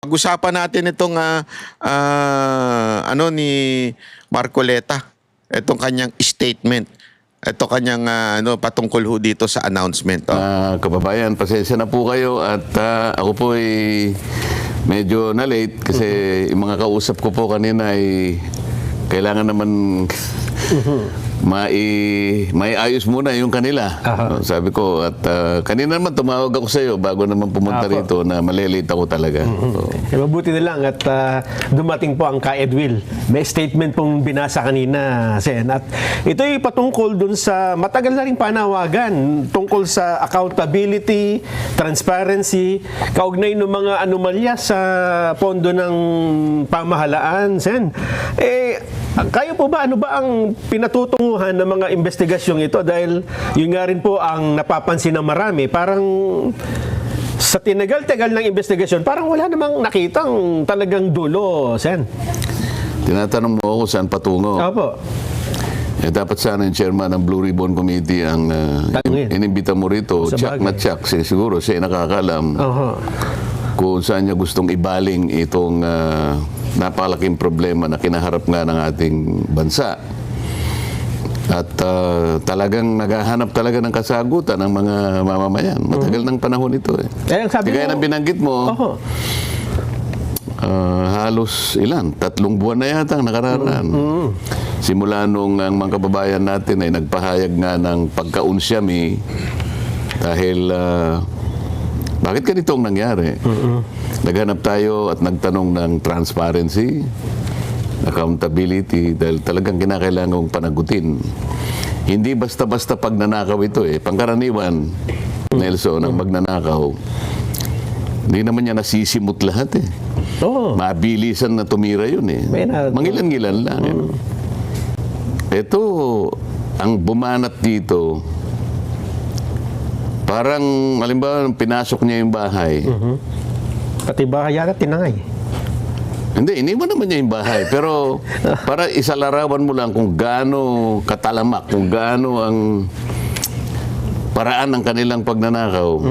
Pag-usapan natin itong ano ni Marcoleta, itong kanyang statement. Ito kanyang ano patungkol ho dito sa announcement. Kababayan, pasensya na po kayo at ako po ay medyo na-late kasi yung mga kausap ko po kanina ay kailangan naman may ayos muna yung kanila. Sabi ko, at kanina naman tumawag ako sa iyo bago naman pumunta rito na malilate ako talaga. Mabuti na lang at dumating po ang ka-Edwil. May statement pong binasa kanina, Sen. At ito'y patungkol dun sa matagal na rin panawagan tungkol sa accountability, transparency, kaugnay ng mga anomalya sa pondo ng pamahalaan, Sen. Kayo po ba, ano ba ang pinatutunguhan ng mga investigasyong ito? Dahil yun nga rin po ang napapansin ng marami. Parang sa tinagal-tagal ng investigasyon, parang wala namang nakitang talagang dulo, Sen. Tinatanong mo ako saan patungo. Opo. Dapat sana yung chairman ng Blue Ribbon Committee ang inimbita mo rito. Check na check. Siguro siya nakakalam kung saan niya gustong ibaling itong napakalaking problema na kinaharap nga ng ating bansa. At talagang naghahanap talaga ng kasagutan ng mga mamamayan. Matagal ng panahon ito eh. Kaya nang binanggit mo, halos 3 buwan na yata ang nakararaan. Simula nung ang mga kababayan natin ay nagpahayag nga ng pagkaunsyami dahil bakit ganito ang nangyari? Naghanap tayo at nagtanong ng transparency, accountability, dahil talagang kinakailangang panagutin. Hindi basta-basta pagnanakaw ito eh. Pangkaraniwan, Nelson, ang magnanakaw, hindi naman niya nasisimot lahat eh. Mabilisan na tumira yun eh. Mangilan-ngilan lang. Ito, ang bumanat dito, parang, halimbawa, pinasok niya yung bahay. Pati bahay yata tinangay. Hindi, iniwan naman niya yung bahay. Pero para isalarawan mo lang kung gaano katalamak, kung gaano ang paraan ng kanilang pagnanakaw.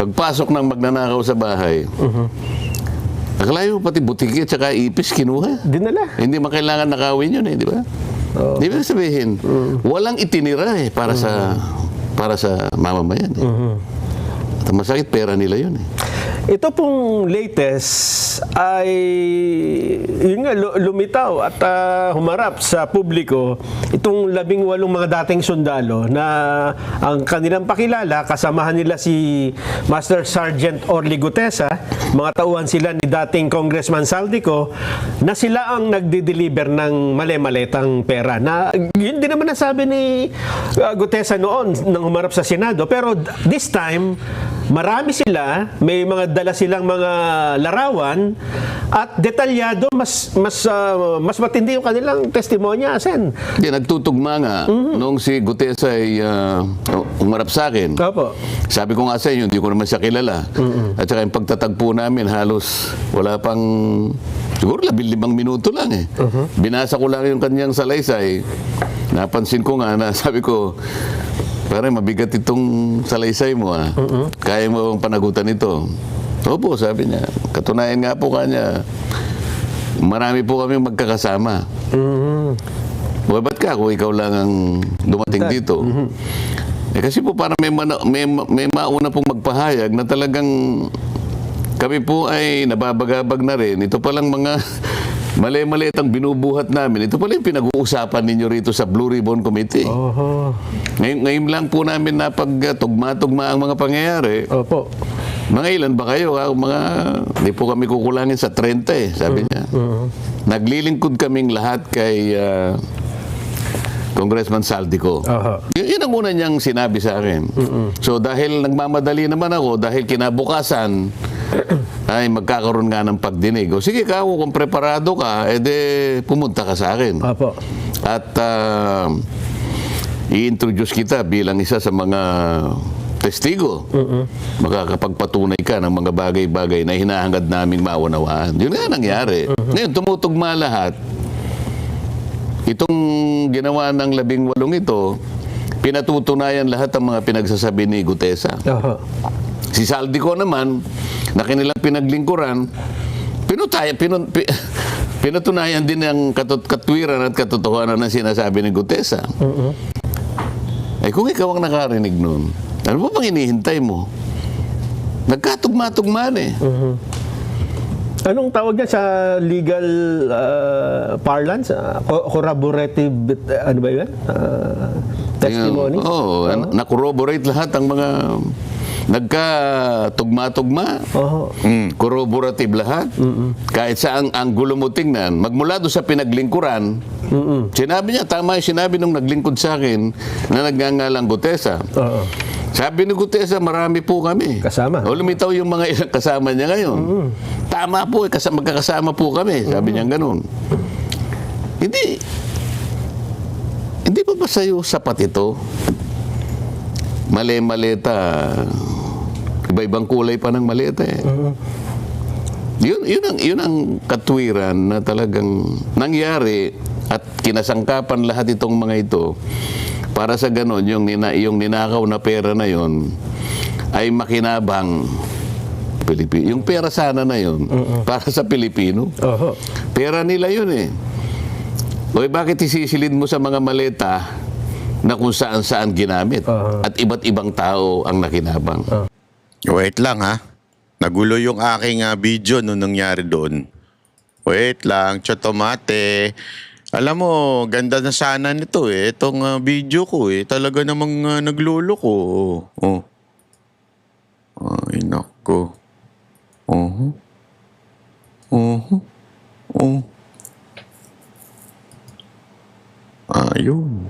Pagpasok ng magnanakaw sa bahay, nakalayo pati butiki at saka ipis kinuha. Dinala. Hindi makailangan nakawin yun eh, di ba? Di ba sabihin, walang itinira eh para sa mamamayan eh. At masakit pera nila yun eh. Ito pong latest ay yun nga, lumitaw at humarap sa publiko itong 18 mga dating sundalo na ang kanilang pakilala, kasamahan nila si Master Sergeant Orly Gutesa, mga tauhan sila ni dating Congressman Saldico, na sila ang nagdi-deliver ng mali-maletang pera. Na yun din naman nasabi ni Gutesa noon nang humarap sa Senado, pero this time marami sila, may mga dala silang mga larawan at detalyado, mas matindi yung kanilang testimonya, Sen. Hindi, nagtutugma nga nung si Gutesa ay umarap sa akin. Sabi ko nga sa inyo, hindi ko naman siya kilala. At saka yung pagtatagpo namin, halos wala pang siguro 15 minuto lang eh. Binasa ko lang yung kanyang salaysay. Napansin ko nga na sabi ko, parang mabigat itong salaysay mo ah. Kaya mo bang panagutan ito? Opo, sabi niya. Katunayan nga po kanya, marami po kami magkakasama. Ba't ka kung ikaw lang ang dumating dito? Kasi po parang may mauna pong magpahayag na talagang kami po ay nababagabag na rin. Ito palang mga mali-maliit ang binubuhat namin. Ito pala yung pinag-uusapan ninyo rito sa Blue Ribbon Committee. Ngayon lang po namin napagtugma-tugma ang mga pangyayari. Mga ilan ba kayo? Hindi po kami kukulangin sa 30 eh, sabi niya. Naglilingkod kaming lahat kay Congressman Saldico. Yun ang una niyang sinabi sa akin. So dahil nagmamadali naman ako, dahil kinabukasan, ay magkakaroon nga ng pagdinig. O sige ka, kung preparado ka, edi pumunta ka sa akin. At i-introduce kita bilang isa sa mga testigo. Makakapagpatunay ka ng mga bagay-bagay na hinahangad naming maunawaan. Yun nga nangyari. Ngayon, tumutugma lahat. Itong ginawa ng 18 ito, pinatutunayan lahat ang mga pinagsasabi ni Gutesa. Si Saldico naman, na kanilang pinaglingkuran, Pinatunayan din ang katwiran at katotohanan ng sinasabi ni Gutesa. Ay kung ikaw ang nakarinig nun, ano ba bang inihintay mo? Nagkatugma-tugmaan eh. Anong tawag niya sa legal parlance? Corroborative, ano ba yun? Testimony? Oo, na-corroborate lahat ang mga nagkatugma-tugma. Corroborative lahat. Kahit sa ang anggulo mo tingnan, magmula doon sa pinaglingkuran, sinabi niya, tama yung sinabi nung naglingkod sa akin na nagngangalang Gutesa. Sabi ni Gutesa, marami po kami. Kasama. O lumitaw yung mga ilang kasama niya ngayon. Tama po, magkakasama po kami. Sabi niya ganun. Hindi pa ba sa'yo sapat ito? Maleta. Iba-ibang kulay pa ng maleta eh. Yun ang katwiran na talagang nangyari at kinasangkapan lahat itong mga ito para sa ganon yung ninakaw na pera na yon ay makinabang Pilipino. Yung pera sana na yon para sa Pilipino. Pera nila yun eh. O bakit isisilid mo sa mga maleta na kung saan-saan ginamit at iba't ibang tao ang nakinabang? Wait lang ha. Nagulo yung aking video nung nangyari doon. Wait lang, Chotomate. Alam mo, ganda na sana nito eh. Itong video ko eh. Talaga namang naglolo ko. Oh. Ay, nako. Ayun.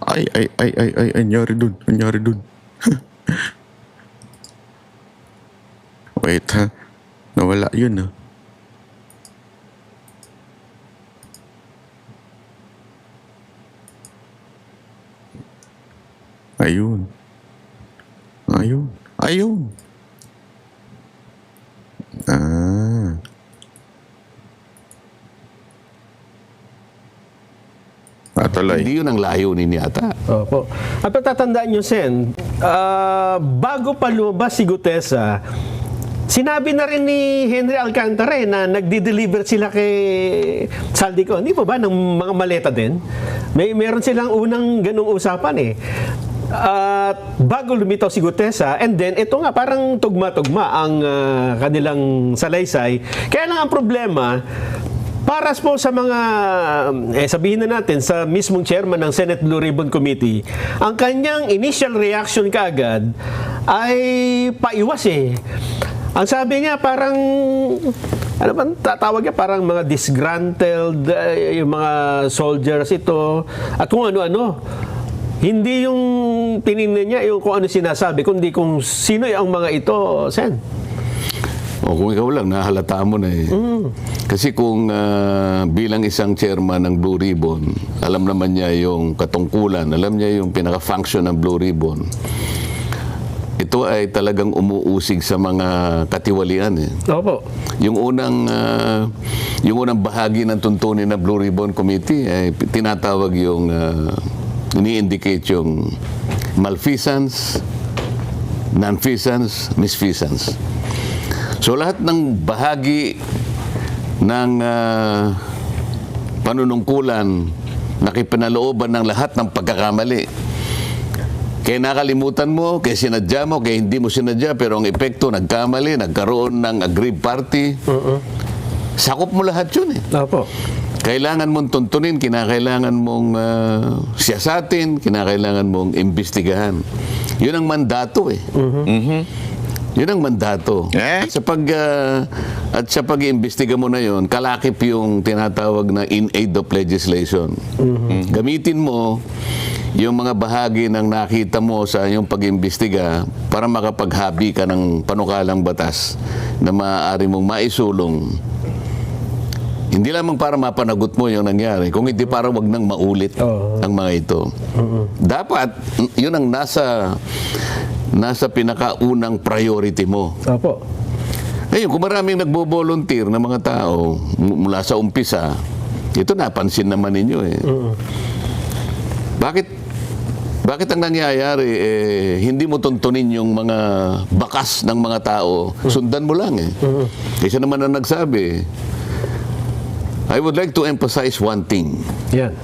Ay, anyari dun. Wait ha. Nawala yun ha. Ayun. Tuloy. Hindi yun ang layunin yata. Opo. At patatandaan nyo, Sen, bago pa lumabas si Gutesa, sinabi na rin ni Henry Alcantara na nagdi-deliver sila kay Saldico. Hindi po ba ng mga maleta din? Meron silang unang ganung usapan eh. At bago lumitaw si Gutesa, and then ito nga parang tugma-tugma ang kanilang salaysay. Kaya lang ang problema, para po sa mga, sabihin na natin, sa mismong chairman ng Senate Blue Ribbon Committee, ang kanyang initial reaction kaagad ay paiwas eh. Ang sabi niya parang, ano ba tatawag niya, parang mga disgruntled, yung mga soldiers ito, at kung ano-ano. Hindi yung tinignan niya yung kung ano sinasabi, kundi kung sino ang mga ito, Sen. O kung ikaw lang, nahalata mo na eh. Kasi kung bilang isang chairman ng Blue Ribbon, alam naman niya yung katungkulan, alam niya yung pinaka-function ng Blue Ribbon. Ito ay talagang umuusig sa mga katiwalian eh. Opo. Yung unang bahagi ng tuntunin ng Blue Ribbon Committee ay tinatawag yung ini-indicate yung malfeasance, nonfeasance, misfeasance. So lahat ng bahagi ng panunungkulan nakipinalooban ng lahat ng pagkakamali. Kaya nakalimutan mo, kaya sinadya mo, kaya hindi mo sinadya, pero ang epekto, nagkamali, nagkaroon ng aggrieved party. Sakop mo lahat yun eh. Opo. Kailangan mong tuntunin, kinakailangan mong siyasatin, kinakailangan mong imbestigahan. Yun ang mandato eh. Yun ang mandato. At sa pag-iimbestiga mo na yun, kalakip yung tinatawag na in aid of legislation. Gamitin mo yung mga bahagi ng nakita mo sa iyong pag-iimbestiga para makapaghabi ka ng panukalang batas na maaari mong maisulong. Hindi lamang para mapanagot mo yung nangyari, kung hindi para wag nang maulit ang mga ito. Dapat, yun ang nasa pinakaunang priority mo. Opo. Ngayon, kung maraming nagbo-volunteer na mga tao mula sa umpisa, ito napansin naman ninyo eh. Bakit Bakit ang nangyayari, hindi mo tuntunin yung mga bakas ng mga tao, sundan mo lang eh. Isa naman ang nagsabi, I would like to emphasize one thing. Yan.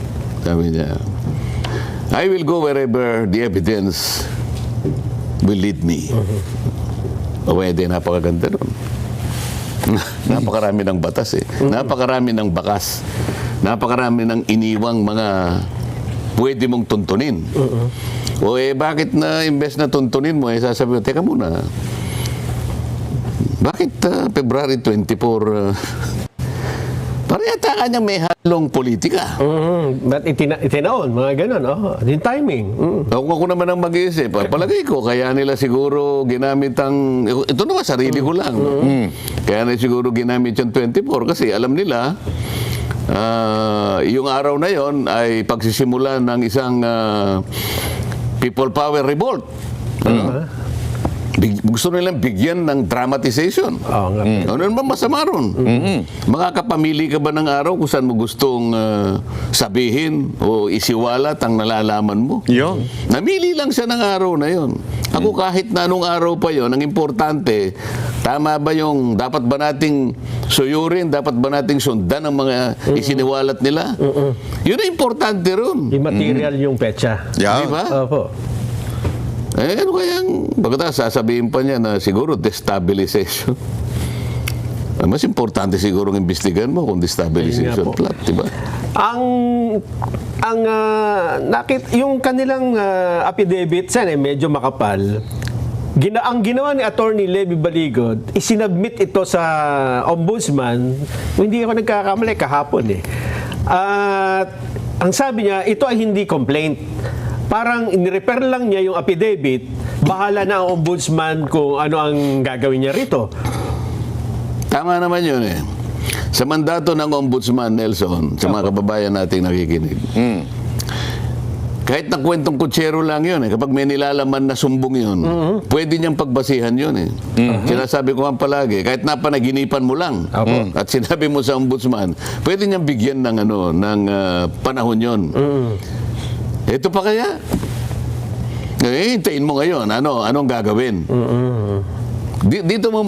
Sabi niya, I will go wherever the evidence will lead me. O pwede, napakaganda nun. Napakarami ng batas eh. Napakarami ng bakas. Napakarami ng iniwang mga pwede mong tuntunin. O bakit na imbes na tuntunin mo, sasabi mo, teka muna, bakit February 24, parang yata kanya may halong politika. Ba't itinaon? Mga ganun, yung timing. Ako naman ang mag-iisip. Palagay ko, kaya nila siguro ginamit ang... Ito naman, sarili ko lang. Kaya nila siguro ginamit yung 24 kasi alam nila, yung araw na yon ay pagsisimula ng isang people power revolt. Gusto nilang bigyan ng dramatization. Ano naman masama ron? Makakapamili ka ba ng araw kung saan mo gustong sabihin o isiwalat ang nalalaman mo? Yun. Namili lang siya ng araw na yon. Ako kahit na anong araw pa yon, ang importante, tama ba yung dapat ba nating suyurin, dapat ba nating sundan ang mga isiniwalat nila? Yun ang importante ron. Immaterial yung petsa. Yeah. Di ba? Opo. Ano kayang, pagkatapos sasabihin pa niya na siguro destabilization. Mas importante siguro ang imbestigahan mo kung destabilization plot, di ba? Yung kanilang affidavit, medyo makapal. Ang ginawa ni Attorney Levy Baligod, isinabmit ito sa ombudsman, hindi ako nagkakamali, kahapon eh. At ang sabi niya, ito ay hindi complaint. Parang in-repair lang niya yung affidavit, bahala na ang ombudsman kung ano ang gagawin niya rito. Tama naman yun eh. Sa mandato ng ombudsman, Nelson, sa mga kababayan nating nakikinig, kahit na kwentong kutsero lang yun eh, kapag may nilalaman na sumbong yun, pwede niyang pagbasihan yun eh. Sinasabi ko nga palagi, kahit napanaginipan mo lang, at sinabi mo sa ombudsman, pwede niyang bigyan ng panahon yun. Ito pa kaya? Hintayin mo ngayon. Anong gagawin? Dito mo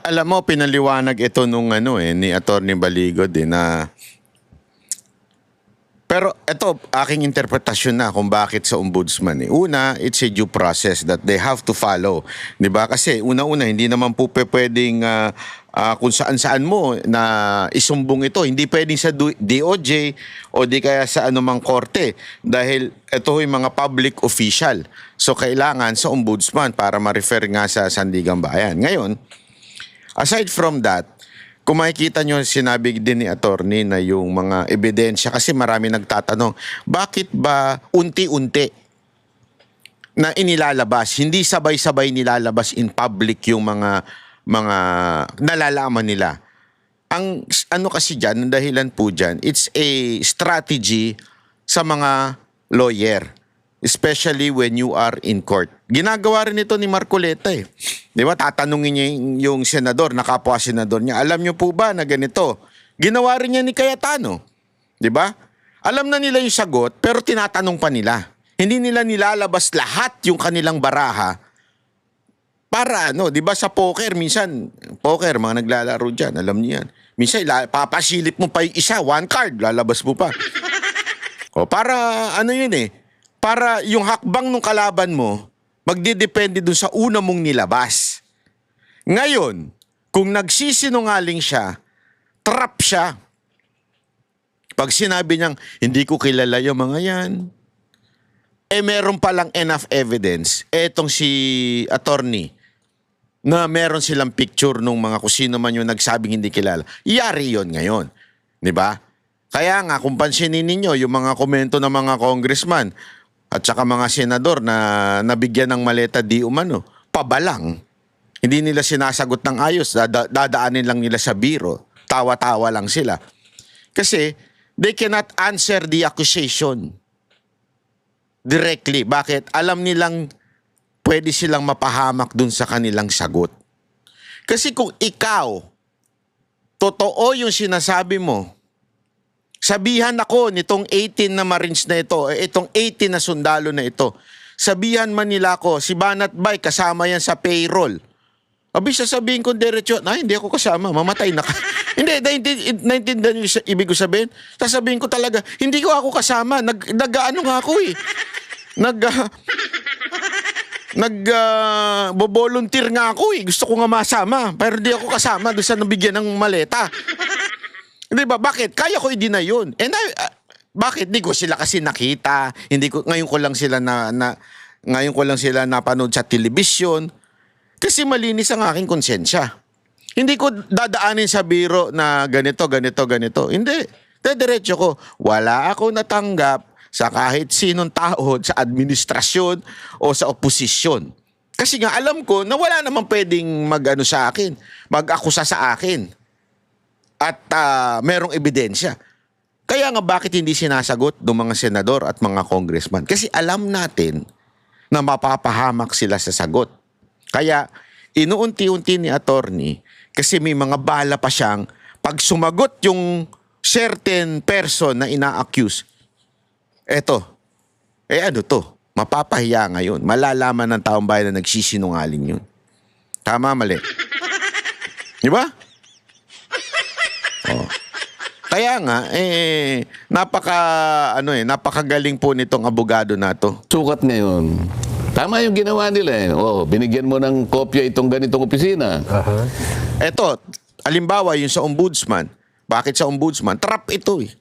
Alam mo, pinaliwanag ito nung ni Attorney Baligod na... Pero ito, aking interpretasyon na kung bakit sa ombudsman. Una, it's a due process that they have to follow. Diba? Kasi una-una, hindi naman po pwedeng kung saan-saan mo na isumbong ito. Hindi pwedeng sa DOJ o di kaya sa anumang korte. Dahil ito yung mga public official. So kailangan sa ombudsman para ma-refer nga sa Sandigang Bayan. Ngayon, aside from that, kung makikita nyo, sinabi din ni attorney na yung mga ebidensya, kasi marami nagtatanong, bakit ba unti-unti na inilalabas, hindi sabay-sabay nilalabas in public yung mga nalalaman nila? Ang kasi dyan, ang dahilan po dyan, it's a strategy sa mga lawyer, especially when you are in court. Ginagawa rin ito ni Marcoleta eh. Di ba? Tatanungin niya yung senador, nakapwa senador niya, alam niyo po ba na ganito? Ginawa rin niya ni Cayetano. Di ba? Alam na nila yung sagot, pero tinatanong pa nila. Hindi nila nilalabas lahat yung kanilang baraha para di ba sa poker, minsan, mga naglalaro dyan, alam niyo yan. Minsan, papasilip mo pa yung isa, one card, lalabas mo pa. O para, yun eh, para yung hakbang ng kalaban mo, magdidepende dun sa una mong nilabas. Ngayon, kung nagsisinungaling siya, trap siya. Pag sinabi niyang, hindi ko kilala yung mga yan, meron palang enough evidence, etong si attorney, na meron silang picture nung mga kusino man yung nagsabing hindi kilala. Yari yon ngayon. Diba? Kaya nga, kung pansinin ninyo, yung mga komento ng mga congressman, at saka mga senador na nabigyan ng maleta di umano, pabalang. Hindi nila sinasagot ng ayos, dadaanin lang nila sa biro. Tawa-tawa lang sila. Kasi they cannot answer the accusation directly. Bakit? Alam nilang pwede silang mapahamak dun sa kanilang sagot. Kasi kung ikaw, totoo yung sinasabi mo, sabihan ako nitong 18 na Marines na ito, itong 18 na sundalo na ito, sabihan man nila ako, si Banat Bay, kasama yan sa payroll. Abi, sasabihin ko diretso, hindi ako kasama, mamatay na ka. Hindi, naintindihan niyo ibig ko sabihin? Sasabihin ko talaga, hindi ko ako kasama, nag-ano nga ako eh. Volunteer nga ako eh. Gusto ko nga masama, pero hindi ako kasama doon sa nabigyan ng maleta. Di ba? Bakit? Kaya ko i-deny yun. Bakit? Hindi ko sila kasi nakita. Ngayon ko lang sila napanood sa telebisyon. Kasi malinis ang aking konsensya. Hindi ko dadaanin sa biro na ganito. Hindi. Diretso ko. Wala ako natanggap sa kahit sinong tao sa administrasyon o sa oposisyon. Kasi nga alam ko na wala namang pwedeng mag-ano sa akin, mag-akusa sa akin. At merong ebidensya. Kaya nga bakit hindi sinasagot ng mga senador at mga congressman? Kasi alam natin na mapapahamak sila sa sagot. Kaya inuunti-unti ni attorney kasi may mga bala pa siyang pag sumagot yung certain person na ina-accuse, eto, ano to? Mapapahiya ngayon. Malalaman ng taong bayan na nagsisinungaling yun. Tama, mali. Di ba? Oh. Kaya nga, napakagaling po nitong abogado na to. Sukat ngayon. Tama yung ginawa nila eh. Binigyan mo ng kopya itong ganitong opisina. Eto, alimbawa yung sa ombudsman. Bakit sa ombudsman? Trap ito eh.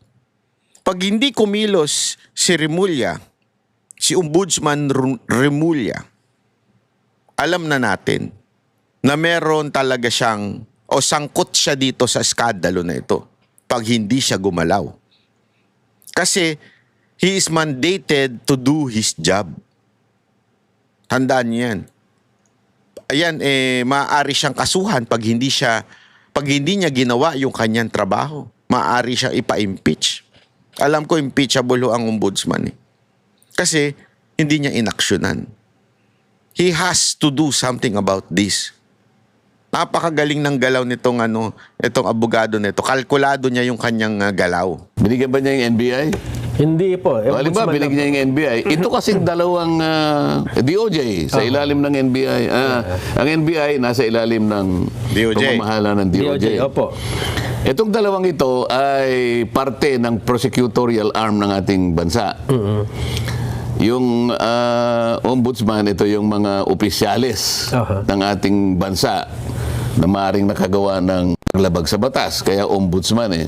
Pag hindi kumilos si Remulla, si Ombudsman Remulla, alam na natin na meron talaga siyang o sangkot siya dito sa skandalo na ito pag hindi siya gumalaw. Kasi he is mandated to do his job. Tandaan niyo yan. Ayan, maaari siyang kasuhan pag hindi niya ginawa yung kanyang trabaho. Maaari siyang ipa-impeach. Alam ko impeachable ho ang ombudsman eh. Kasi hindi niya inaksyonan. He has to do something about this. Napakagaling ng galaw nitong itong abogado nito. Kalkulado niya yung kanyang galaw. Binigyan ba niya yung NBI? Hindi po. Halimbawa, binigyan niya yung NBI. Ito kasing dalawang DOJ sa ilalim ng NBI. Ang NBI nasa ilalim ng DOJ. pamamahala ng DOJ. Opo. Itong dalawang ito ay parte ng prosecutorial arm ng ating bansa. Yung ombudsman, ito yung mga opisyalis ng ating bansa na maaaring nakagawa ng paglabag sa batas. Kaya ombudsman eh.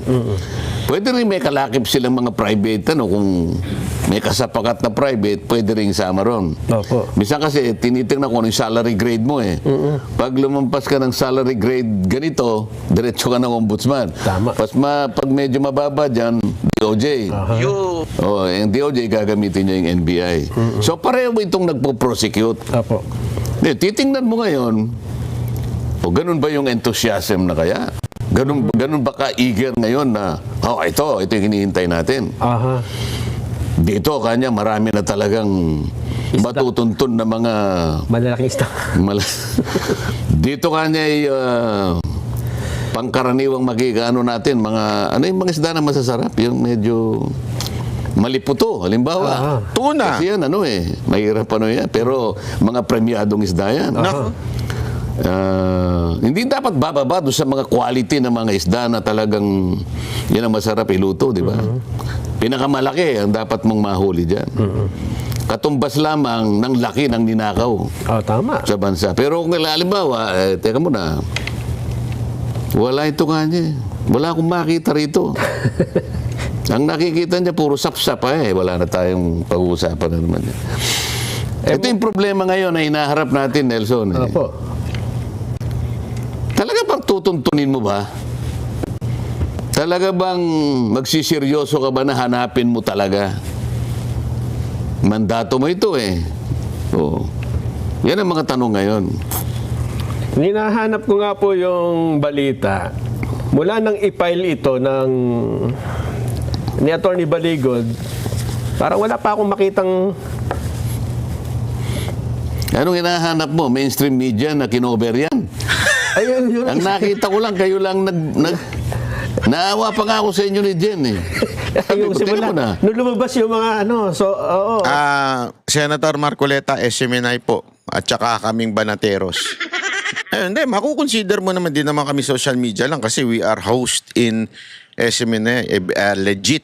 Pwede rin may kalakip silang mga private, kung may kasapakat na private, pwede rin isama ron. Opo. Minsan kasi, tinitingnan ko yung salary grade mo eh. Pag lumampas ka ng salary grade ganito, diretso ka ng ombudsman. Tama. Pag medyo mababa dyan, DOJ. Yung DOJ gagamitin niya yung NBI. So pareho mo itong nagpo-prosecute. Opo. Titingnan mo ngayon, ganun ba yung enthusiasm na kaya? Ganun ba ka-eager ngayon na, ito yung hinihintay natin. Dito, kanya, marami na talagang matutuntun na mga... Malalaking isda. Dito kanya ay pangkaraniwang makikaano natin, ano yung mga isda na masasarap? Yung medyo maliputo, halimbawa. Tuna. Kasi yan, mahirap yan. Pero mga premyadong isda yan. Hindi dapat bababa doon sa mga quality ng mga isda na talagang yan ang masarap iluto, di ba? Pinakamalaki ang dapat mong mahuli dyan. Katumbas lamang ng laki ng ninakaw Tama. sa bansa. Pero kung halimbawa, teka muna, wala ito kanya. Wala akong makita rito. Ang nakikita niya, puro sapsap wala na tayong pag-uusapan na naman. Ito yung problema ngayon na hinaharap natin, Nelson. Opo. Talaga bang tutuntunin mo ba? Talaga bang magsiseryoso ka ba na hanapin mo talaga? Mandato mo ito Yan ang mga tanong ngayon. Hinahanap ko nga po yung balita. Mula nang i-file ito ni Attorney Baligod, parang wala pa akong makitang... Anong hinahanap mo? Mainstream media na kinover yan? Ayun, yun. Ang nakita ko lang, kayo lang naawa pa nga ako sa inyo ni Jen Yung ko, tingnan simula, mo na. nung lumabas yung mga oo. Senator Marcoleta, SMNI po, at saka kaming Banateros. Hindi, makukonsider mo naman din naman kami social media lang kasi we are host in SMNI, legit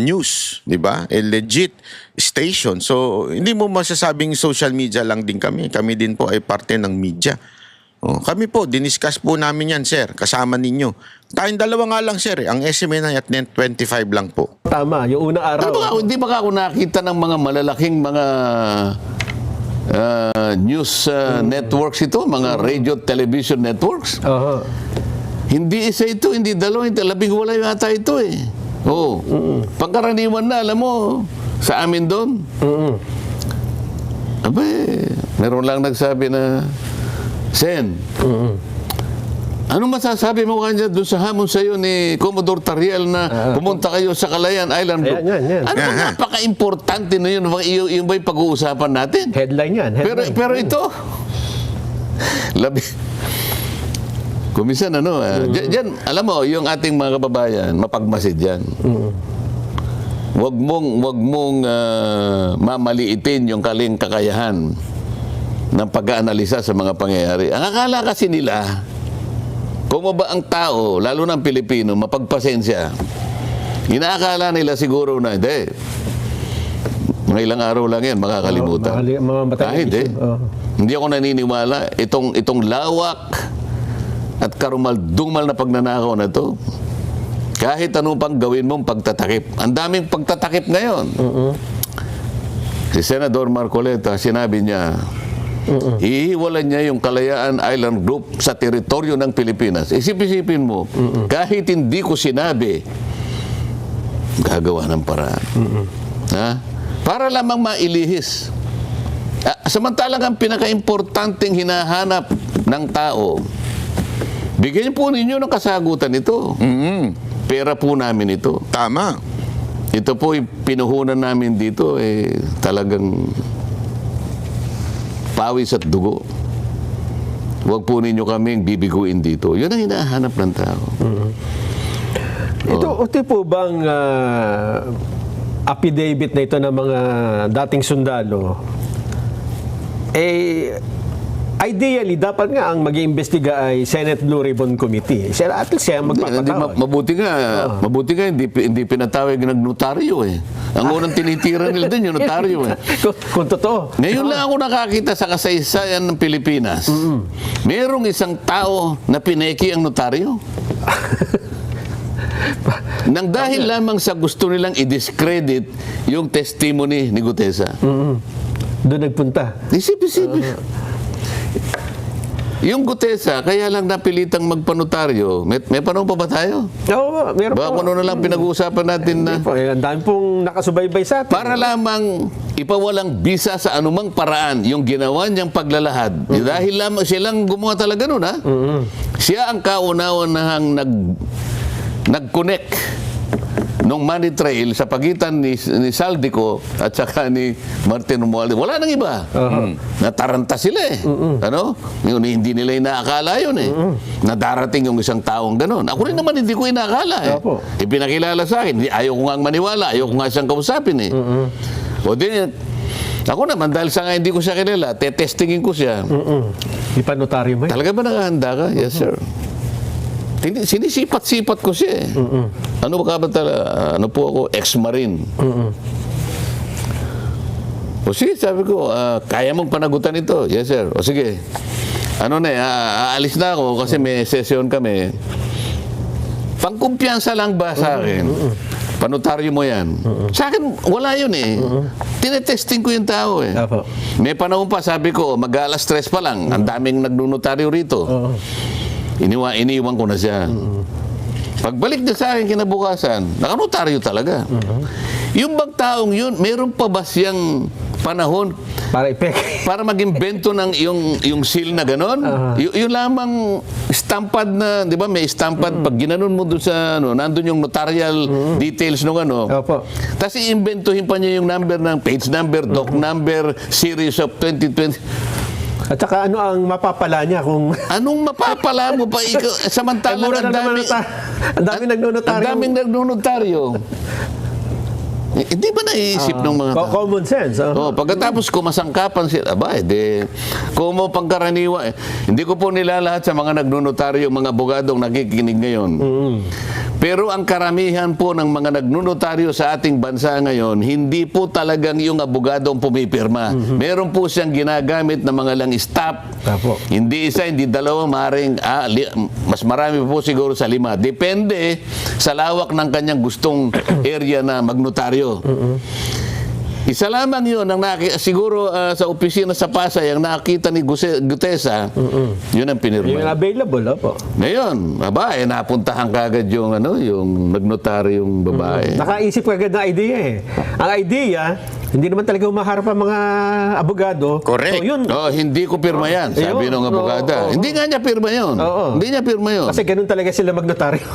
news, di ba? A legit station. So, hindi mo masasabing social media lang din kami. Kami din po ay parte ng media. Kami po, diniscuss po namin yan, sir. Kasama ninyo. Tayong dalawa nga lang, sir. Ang SMNI at Net 25 lang po. Tama, yung unang araw. Hindi ba ako nakita ng mga malalaking mga news networks ito, mga radio television networks? Oho. Hindi isa ito, hindi dalawa, hindi 11 yata ito eh. Oo. Pangkaraniwan na, alam mo, sa amin doon. Meron lang nagsabi na, Sen, ano masasabi mo kanya doon sa hamon sa iyo ni Commodore Tariel na pumunta kayo sa Calayan Island Group? Yan. Ano napaka-importante na yun? Yung ba yung pag-uusapan natin? Headline yan. Headline. Pero ito, kumisan diyan, alam mo, yung ating mga kababayan, mapagmasid yan. Wag mong mamaliitin yung kaling kakayahan ng pag-aanalisa sa mga pangyayari. Ang akala kasi nila, kung ba ang tao, lalo ng Pilipino, mapagpasensya, inaakala nila siguro na, hindi, mga ilang araw lang yan, makakalimutan. Hindi. Hindi ako naniniwala. Itong lawak at karumal-dumal na pagnanakaw na to, kahit ano pang gawin mong pagtatakip. Ang daming pagtatakip ngayon. Si Senador Marcoleta, sinabi niya, ihiwalan niya yung Kalayaan Island Group sa teritoryo ng Pilipinas. Isip-isipin mo, kahit hindi ko sinabi, gagawa ng paraan. Ha? Para lamang mailihis. Samantalang ang pinaka-importanting hinahanap ng tao, bigyan po ninyo ng kasagutan ito. Pera po namin ito. Tama. Ito po, pinuhunan namin dito, talagang pawis at dugo. Huwag po ninyo kaming bibiguin dito. Yun ang hinahanap ng tao. Ito po bang affidavit na ito ng mga dating sundalo, ideally, dapat nga ang mag-iimbestiga ay Senate Blue Ribbon Committee. At least siya magpapatawag. Mabuti nga, hindi pinatawag ng notaryo eh. Ang unang tinitira nila din yung notaryo eh. Kung totoo. Ngayon lang ako nakakita sa kasaysayan ng Pilipinas. Merong isang tao na pineki ang notaryo. Nang dahil lamang sa gusto nilang i-discredit yung testimony ni Gutesa. Doon nagpunta. Isip-isip. Yung Gutesa, kaya lang napilitang magpanotaryo. May panahon pa ba tayo? Oo, meron Baka po. kung ano lang pinag-uusapan natin na Ang dami pong nakasubaybay sa atin. para lamang ipawalang bisa sa anumang paraan yung ginawa niyang paglalahad. Dahil lamang silang gumawa talaga nun, ha? Siya ang kauna-unahang nag-connect nung money trail sa pagitan ni Saldico at saka ni Martin Romualdez. Wala nang iba. Nataranta sila eh. Ano? Hindi nila inaakala yun eh. Na darating yung isang taong gano'n. Ako rin naman hindi ko inaakala eh. Ipinakilala sa akin. Ayaw ko nga maniwala. Ayaw ko nga siyang kausapin eh. O din, ako naman, dahil sa nga hindi ko siya kilala, testingin ko siya. Ipanotaryo mo. Talaga ba nakahanda ka? Yes, sir. Sinisipat-sipat ko siya eh. Ano ba ano po ako? Ex-marine. O sige, sabi ko, kaya mong panagutan ito? Yes, sir. O sige. Aalis na ako kasi may session kami. Pangkumpiyansa lang ba sa akin? Panotaryo mo yan. Sa akin, wala yun eh. Tinetesting ko yung tao eh. May panahon pa, sabi ko, mag-alas 3 pa lang. Ang daming nagnunotaryo rito. Iniwan ko na siya. Pagbalik na sa akin kinabukasan, nakanotaryo talaga. Yung bang taong yun, meron pa ba siyang panahon para mag-imbento ng yung seal na ganon? Yung lamang stampad na, di ba may stampad, pag ginanon mo doon sa, nandun yung notarial details nung tapos i-inventohin pa niya yung number ng page number, doc number, series of 2020. At saka ano ang mapapala niya kung Anong mapapala mo pa ikaw? Samantalang mura na naman ang dami nagnonotaryo. Ang daming nagnonotaryo. Hindi ba naiisip ng mga tao? Common sense. Oh, pagkatapos kumasangkapan sila, kung mo pangkaraniwa, hindi ko po nilalahat sa mga nagnonotaryo, mga abogadong nakikinig ngayon. Pero ang karamihan po ng mga nagnonotaryo sa ating bansa ngayon, hindi po talagang yung abogadong pumipirma. Meron po siyang ginagamit na mga lang staff. Apo. Hindi isa, hindi dalawa, maaaring mas marami po siguro sa 5. Depende sa lawak ng kanyang gustong area na magnotaryo. Isa lamang yun, siguro sa opisina sa Pasay, ang nakita ni Gutesa, yun ang pinirma. Yung available, opo. Ngayon, napuntahan kagad yung nagnotaryong babae. Nakaisip kagad ng idea eh. Ang idea, hindi naman talaga umaharap ang mga abogado. Correct. So yun, Hindi ko pirma yan, sabi Ayun. ng abogada. Hindi nga niya pirma yun. Oo. Hindi niya pirma yun. kasi ganun talaga sila magnotaryo.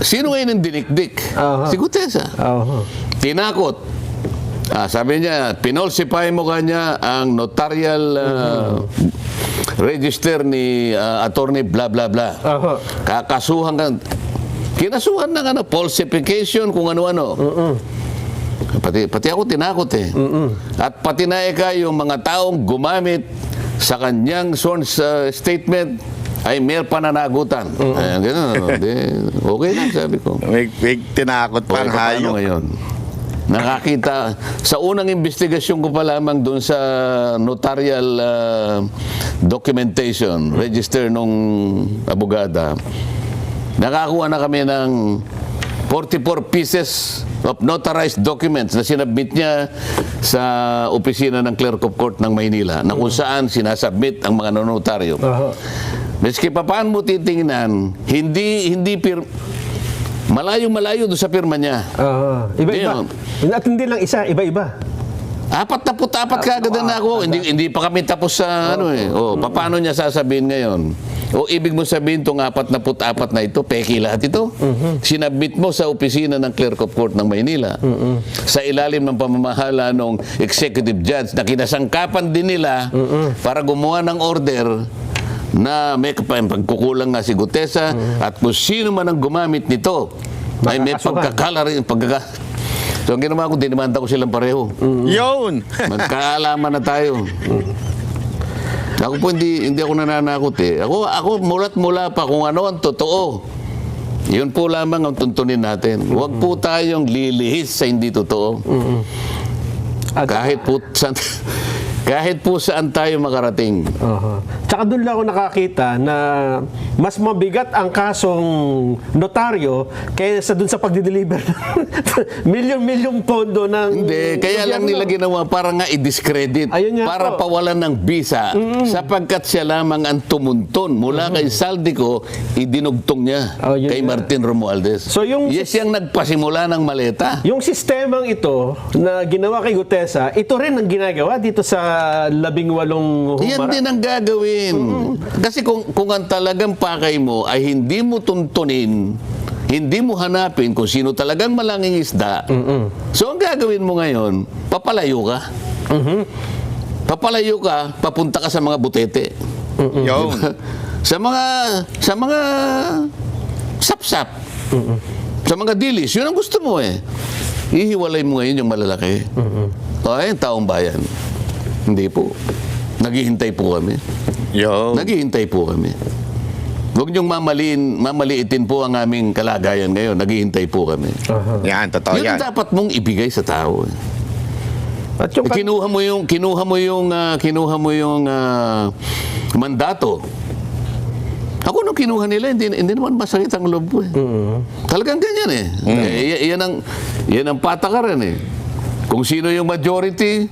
Sino ngayon ang dinikdik? Aha. Si Gutesa. Tinakot. Sabi niya, pinolsify mo kanya ang notarial register ni attorney bla bla bla. Kakasuhan ka. Kinasuhan ng falsification kung ano-ano. Pati ako tinakot eh. At pati na yung mga taong gumamit sa kanyang sworn statement ay may pananagutan. Ayan, gano'n. Okay lang, sabi ko. May tinakot pang Paano hayop. ngayon? Nakakita, sa unang investigasyon ko pa lamang doon sa notarial documentation, register nung abogada, nakakuha na kami ng 44 pieces of notarized documents na sinabmit niya sa opisina ng Clerk of Court ng Maynila, na kung saan sinasubmit ang mga notaryo. Meski pa paano mo titingnan, malayo-malayo doon sa pirma niya. Iba-iba. At hindi lang isa, iba-iba. 44 kagad na ako. Hindi pa kami tapos sa paano niya sasabihin ngayon? O ibig mo sabihin itong 44 na ito, peki lahat ito? Sinabmit mo sa opisina ng Clerk of Court ng Maynila. Sa ilalim ng pamamahala ng executive judge na kinasangkapan din nila para gumawa ng order na may pagkukulang nga si Gutesa at kung sino man ang gumamit nito ay may pagkakalarin. So ang ginawa ko, dinimanda ko silang pareho. Yun! Magkaalaman na tayo. Ako po hindi ako nananakot eh. Ako mulat mula pa kung ano ang totoo. Yun po lamang ang tuntunin natin. Huwag po tayong lilihis sa hindi totoo. Kahit po saan tayo makarating. Tsaka doon lang ako nakakita na mas mabigat ang kasong notaryo kaysa doon sa pagdi-deliver ng milyon-milyong pondo ng... Hindi, kaya lang nila ginawa para nga i-discredit, Ayun nga para po. pawalan ng bisa, sapagkat siya lamang ang tumunton. Mula kay Saldico, idinugtong niya Yun kay nga. Martin Romualdez. So yung yes, siyang nagpasimula ng maleta. Yung sistemang ito na ginawa kay Gutesa, ito rin ang ginagawa dito sa 18 humarap. Yan din ang gagawin. Kasi kung ang talagang pakay mo ay hindi mo tuntunin, hindi mo hanapin kung sino talagang malanging isda, so ang gagawin mo ngayon, papalayo ka. Papalayo ka, papunta ka sa mga butete. Yun. sa mga sapsap. Sa mga dilis, yun ang gusto mo eh. Ihiwalay mo ngayon yung malalaki. Ay, taong bayan. Hindi po. Naghihintay po kami. Yun. Naghihintay po kami. Huwag niyong mamaliitin po ang aming kalagayan ngayon. Naghihintay po kami. Yan, totoo Yun yan. ang dapat mong ibigay sa tao. At yung Kinuha mo yung mandato. Ako nung kinuha nila, hindi naman masakit ang loob ko eh. Talagang ganyan eh. Yan ang patakaran eh. Kung sino yung majority,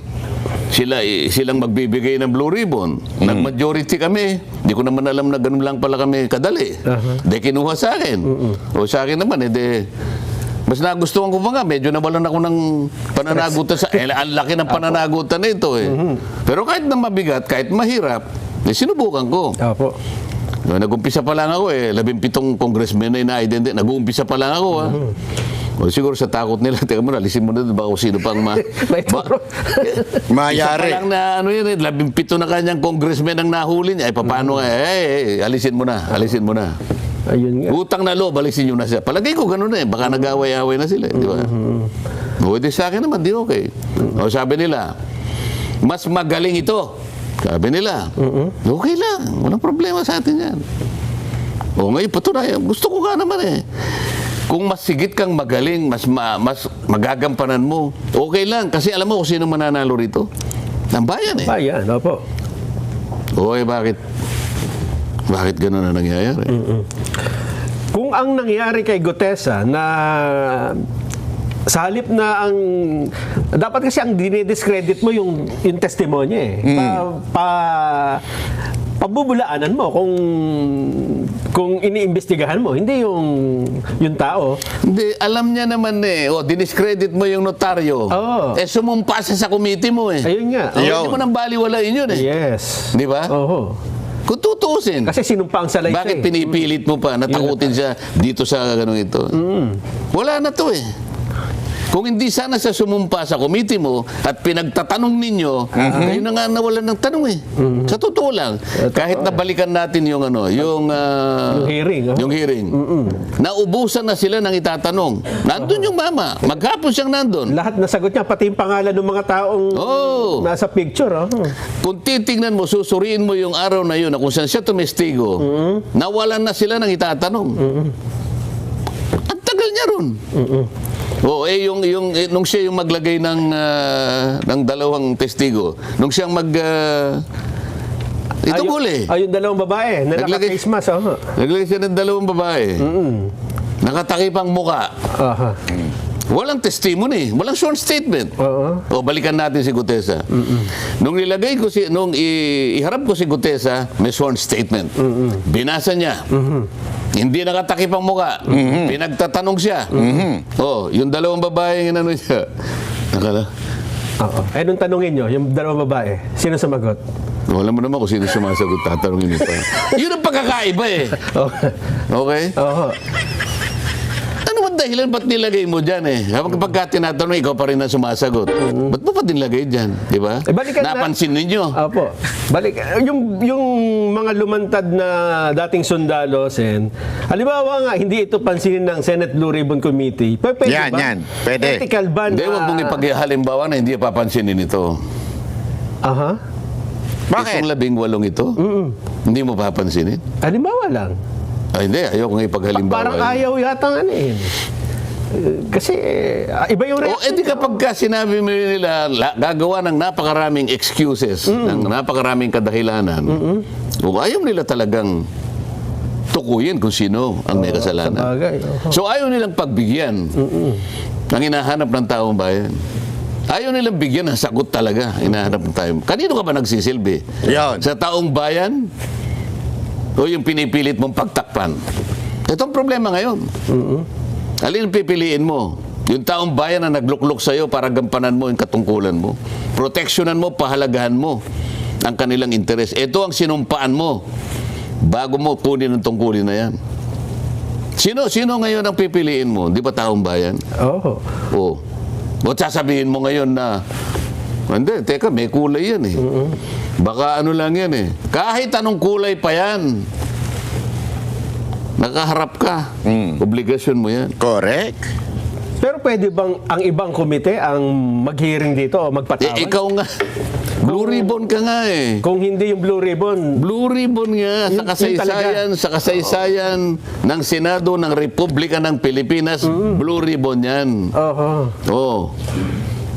silang magbibigay ng blue ribbon. Nag-majority kami. Hindi ko naman alam na ganun lang pala kami kadali. De kinuha sa akin. O sa akin naman, mas nagustuhan ko pa nga, medyo nawalan ako ng pananagutan ang laki ng pananagutan na ito eh. Pero kahit na mabigat, kahit mahirap, sinubukan ko. Opo. Nag-umpisa pa lang ako 17 congressmen na ina-identity. Nag-uumpisa pa lang ako O siguro sa takot nila, teka mo, alisin mo na doon, baka kung sino pang May turo. Isa Mayari. pa lang na, ano yun, 17 na kanyang congressman ang nahuli niya. Ay, paano nga, alisin mo na, alisin mo na. Ayun nga. Utang na loob, alisin nyo na siya. Palagay ko ganun eh, baka nag-away-away na sila, di ba? O, di sa akin naman, di okay. O, sabi nila, mas magaling ito. Sabi nila, okay lang, walang problema sa atin yan. O, ngayon, patunayan, gusto ko nga naman eh. Kung mas sigit kang magaling, mas magagampanan mo, okay lang. Kasi alam mo kung sino mananalo rito? Ang bayan eh. Bayan, opo. Okay, bakit? Bakit gano'n na nangyayari? Kung ang nangyari kay Gutesa na sa halip na ang dapat kasi ang dinidiscredit mo yung testimonya eh. Pagbubulaanan mo kung iniimbestigahan mo, hindi yung tao. Hindi, alam niya naman eh. O, diniscredit mo yung notaryo. Oo. Eh, sumumpa siya sa committee mo eh. Ayun nga. Hindi mo nang baliwalain yun eh. Yes. Di ba? Oo. Kung tutuusin. Kasi sinumpa ang salaysay. Bakit pinipilit mo pa? Natakutin siya dito sa ganun ito. Wala na to eh. Kung hindi sana siya sumumpa sa committee mo at pinagtatanong ninyo, kayo na nga nawalan ng tanong eh. Sa totoo lang, kahit nabalikan natin yung yung hearing. yung hearing, naubusan na sila ng itatanong. Nandun yung mama. Maghapon siyang nandun. Lahat nasagot niya, pati yung pangalan ng mga taong nasa picture. Kung titignan mo, susuriin mo yung araw na yun na kung saan siya tumestigo, nawalan na sila ng itatanong. Ang tagal niya ron. Oo, nung siya yung maglagay ng dalawang testigo, nung siyang ito huli. Yung dalawang babae na naka-face mask. Naglagay siya ng dalawang babae. Nakatakipang muka. Aha. Walang testimony, walang sworn statement. O balikan natin si Gutesa. Nung iharap ko si Gutesa, may sworn statement. Binasa niya. Hindi nakatakip ang muka. Pinagtatanong siya. Yung dalawang babae yung ano siya. Nakala. Nung tanungin nyo, yung dalawang babae, sino sumagot? Wala mo naman kung sino sumasagot, tatanungin mo pa. Yun ang pagkakaiba eh. Okay? Oo. Ano ba dahilan ba't nilagay mo dyan eh? Kapag tinatanong, ikaw pa rin ang sumasagot. Ba't mo pa dinlagay dyan? Di ba? Napansin ninyo. Opo. Balik. Yung mga lumantad na dating sundalo, Sen, halimbawa nga, hindi ito pansinin ng Senate Blue Ribbon Committee. Pwede ba? Yan. Pwede. Ethical ban. Hindi, huwag mong ipaghalimbawa na hindi papansinin ito. Aha. Bakit? Itong 18 ito, hindi mo papansinin? Halimbawa lang. Ay, hindi. Ayoko nga ipaghalimbawa. Parang ayaw yata nga eh. Kasi iba yung di kapag ka sinabi mo nila, gagawa ng napakaraming excuses, ng napakaraming kadahilanan, kung ayaw nila talagang tukuyin kung sino ang may kasalanan. Sabagay. So ayaw nilang pagbigyan ng hinahanap ng taong bayan. Ayaw nilang bigyan ng sagot talaga hinahanap ng taong. Kanino ka ba nagsisilbi? Yan. Sa taong bayan? O yung pinipilit mong pagtakpan? Ito ang problema ngayon. Alin ang pipiliin mo? Yung taong bayan na nagluklok sa'yo para gampanan mo yung katungkulan mo. Proteksyonan mo, pahalagahan mo ang kanilang interes. Ito ang sinumpaan mo bago mo kunin ang tungkulin na yan. Sino ngayon ang pipiliin mo? Di ba taong bayan? Oo. Oo. O sasabihin mo ngayon na, hindi, teka, may kulay yan eh. Baka ano lang yan eh. Kahit anong kulay pa yan, nakaharap ka. Obligasyon mo yan. Correct. Pero pwede bang ang ibang komite ang mag-hearing dito o magpatawag? Ikaw nga, Blue Ribbon ka nga eh. Kung hindi yung Blue Ribbon, Blue Ribbon nga sa kasaysayan ng Senado ng Republika ng Pilipinas, Blue Ribbon yan.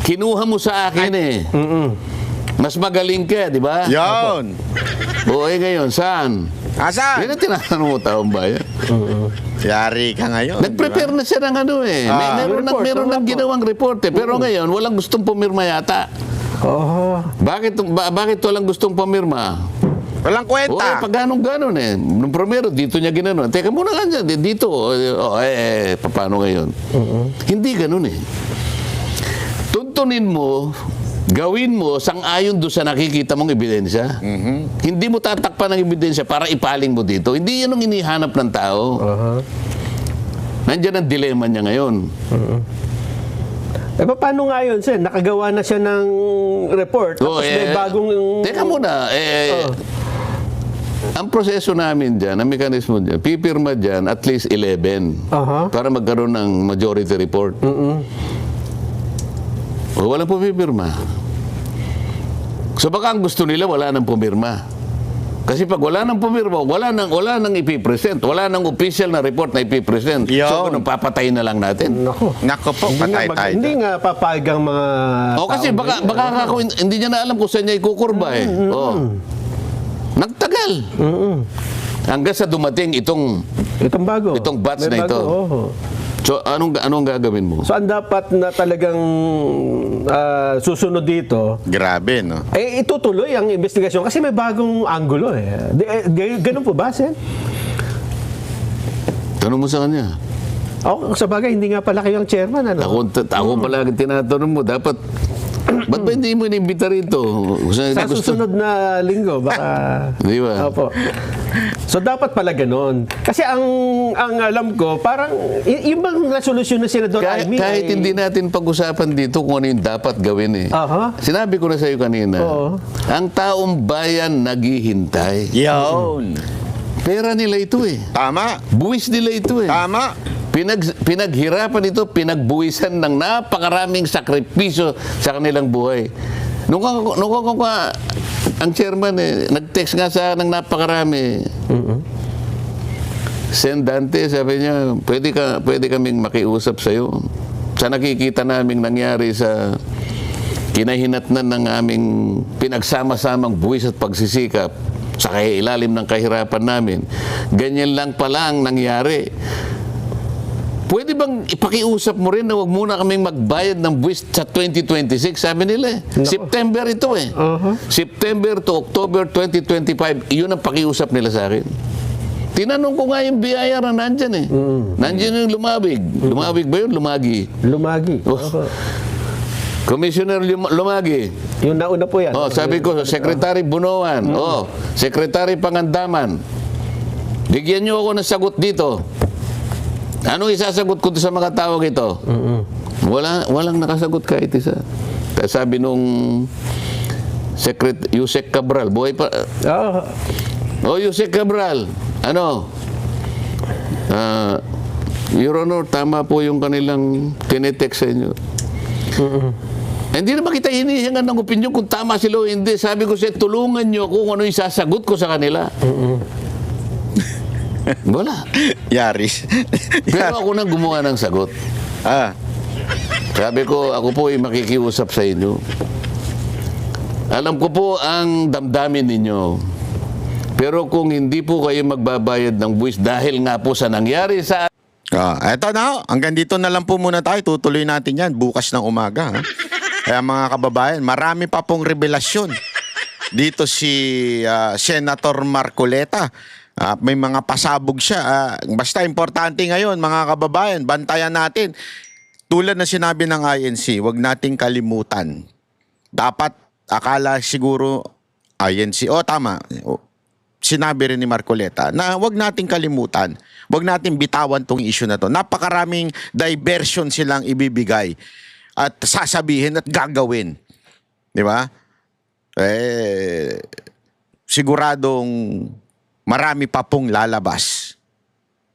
Kinuha mo sa akin eh. Mas magaling ka, di ba? Yon. Ngayon, saan? Asan? Yan ang tinatanong mo taong bayan. Yari ka ngayon. Nag-prepare na siya ng ano eh. Meron ng ginawang report eh. Pero ngayon, walang gustong pumirma yata. Bakit walang gustong pumirma? Walang kwenta. Pag ganun eh. Nung primero, dito niya ginanon. Teka muna nga dyan, dito. Paano ngayon? Hindi ganun eh. Tuntunin mo, gawin mo sang-ayon doon sa nakikita mong ebidensya. Hindi mo tatakpan ng ebidensya para ipaling mo dito. Hindi yan ang inihanap ng tao. Nandiyan ang dilema niya ngayon. Eh, paano nga yun, Sen? Nakagawa na siya ng report, tapos may bagong... Teka muna, ang proseso namin dyan, ang mekanismo dyan, pipirma dyan at least 11 para magkaroon ng majority report. O, walang pumipirma. So baka ang gusto nila, wala nang pumirma. Kasi pag wala nang pumirma, wala nang ipipresent. Wala nang official na report na ipipresent. So kung papatayin na lang natin. Nako po, patay tayo. Hindi nga papayag ang mga kasi baka hindi niya na alam kung saan niya ikukurba eh. Nagtagal. Hanggang sa dumating itong bago. Itong batch na ito. So anong gagawin mo? So ang dapat na talagang susunod dito, Grabe, no? itutuloy ang investigasyon kasi may bagong anggulo eh. Ganun po ba, Sen? Tanong mo sa kanya. Sa bagay, hindi nga pala kayo ang chairman. Ano? Ako palagi tinatanong mo, dapat ba't ba hindi mo inimbita rito? Sa susunod na linggo, baka... Di ba? Opo. So, dapat pala ganon. Kasi ang alam ko, parang, yung bang resolusyon na Senador Amy... Kahit hindi natin pag-usapan dito kung ano yung dapat gawin eh. Sinabi ko na sa iyo kanina, ang taong bayan naghihintay. Yun. Pera nila ito eh. Tama. Buwis nila ito eh. Tama. Pinaghirapan ito, pinagbuwisan ng napakaraming sakripisyo sa kanilang buhay. Nung ang chairman nag-text nga sa ng napakarami. Sen Dante, sabi niya, pwede kaming makiusap sa iyo. Sa nakikita naming nangyari sa kinahinatnan ng aming pinagsama-samang buwis at pagsisikap sa ilalim ng kahirapan namin. Ganyan lang pala ang nangyari. Pwede bang ipakiusap mo rin na wag muna kaming magbayad ng buwis sa 2026? Sabi nila September ito eh. September to October 2025, iyon ang pakiusap nila sa akin. Tinanong ko nga yung biyaya na nandyan eh. Nandyan yung Lumabig. Lumabig ba yun? Lumagi. Lumagi. Commissioner Lumagi. Yung nauna po yan. Sabi ko, Secretary Bunoan. Secretary Pangandaman. Bigyan niyo ako ng sagot dito. Anong isasagot ko sa mga tawag ito? Walang nakasagot kahit isa. Sabi nung Yusek Cabral, buhay pa. Yusek Cabral, Your Honor, tama po yung kanilang tinetext sa inyo. Hindi naman kita hinihingan ng opinion kung tama sila o hindi. Sabi ko siya, tulungan nyo kung ano yung sasagot ko sa kanila. Wala. Yaris. Pero ako nang gumawa ng sagot. Sabi ko, ako po ay makikiusap sa inyo. Alam ko po ang damdamin ninyo. Pero kung hindi po kayo magbabayad ng buwis dahil nga po sa nangyari sa... Eto na, hanggang dito na lang po muna tayo. Tutuloy natin yan bukas ng umaga. Kaya mga kababayan, marami pa pong revelasyon. Dito si Senator Marcoleta. May mga pasabog siya. Basta importante ngayon, mga kababayan, bantayan natin. Tulad na sinabi ng INC, wag nating kalimutan. Dapat, akala siguro, INC, tama, sinabi rin ni Marcoleta, na wag nating kalimutan, wag nating bitawan tong issue na to. Napakaraming diversion silang ibibigay at sasabihin at gagawin. Di ba? Siguradong marami pa pong lalabas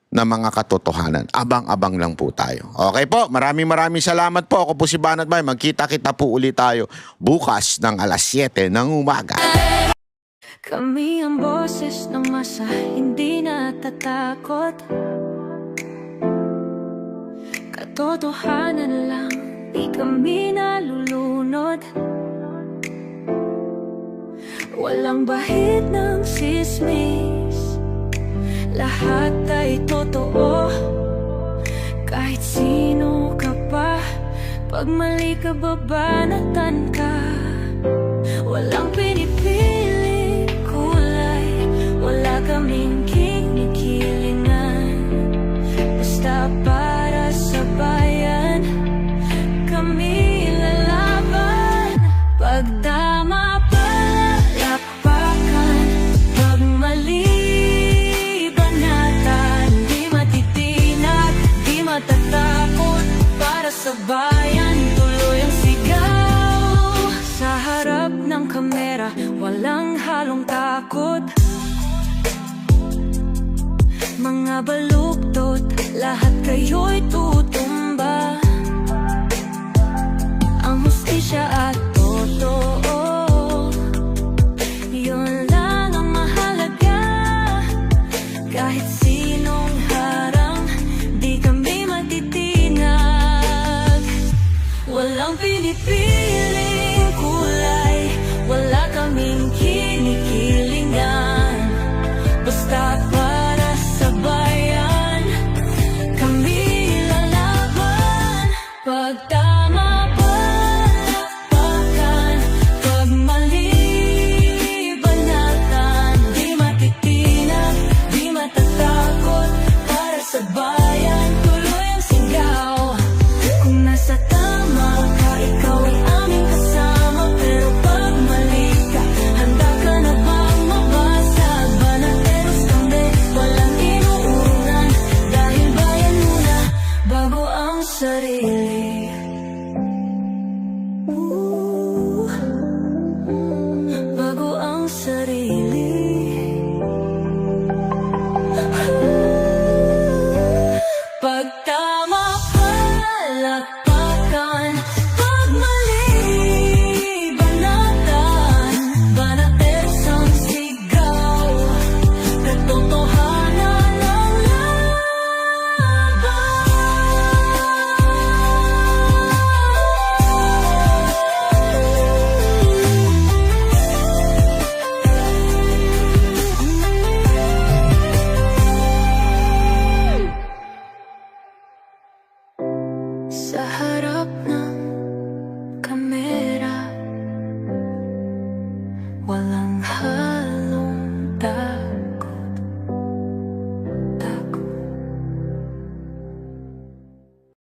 na mga katotohanan. Abang-abang lang po tayo. Okay po, maraming salamat po. Ako po si Banat Bay. Magkita-kita po ulit tayo bukas ng alas 7 ng umaga. Kami ang boses ng masa, hindi natatakot. Katotohanan lang, di kami nalulunod. Walang bahid ng sismis, lahat ay totoo. Kahit sino ka pa, pag mali ka babanatan ka. Walang pinipili kulay, wala kaming kinikilingan. Basta para sa bayan, kami lalaban. Pagdama palakpakan, pag mali banatan, di matitinag, di bayan, tuloy ang sigaw. Sa harap ng kamera, walang halong takot. Mga baluktot, lahat kayo'y tutumba. Ang hustisya at totoo, yun lang ang mahalaga. Kahit sinong harang, di kami matitinag. Walang Pilipino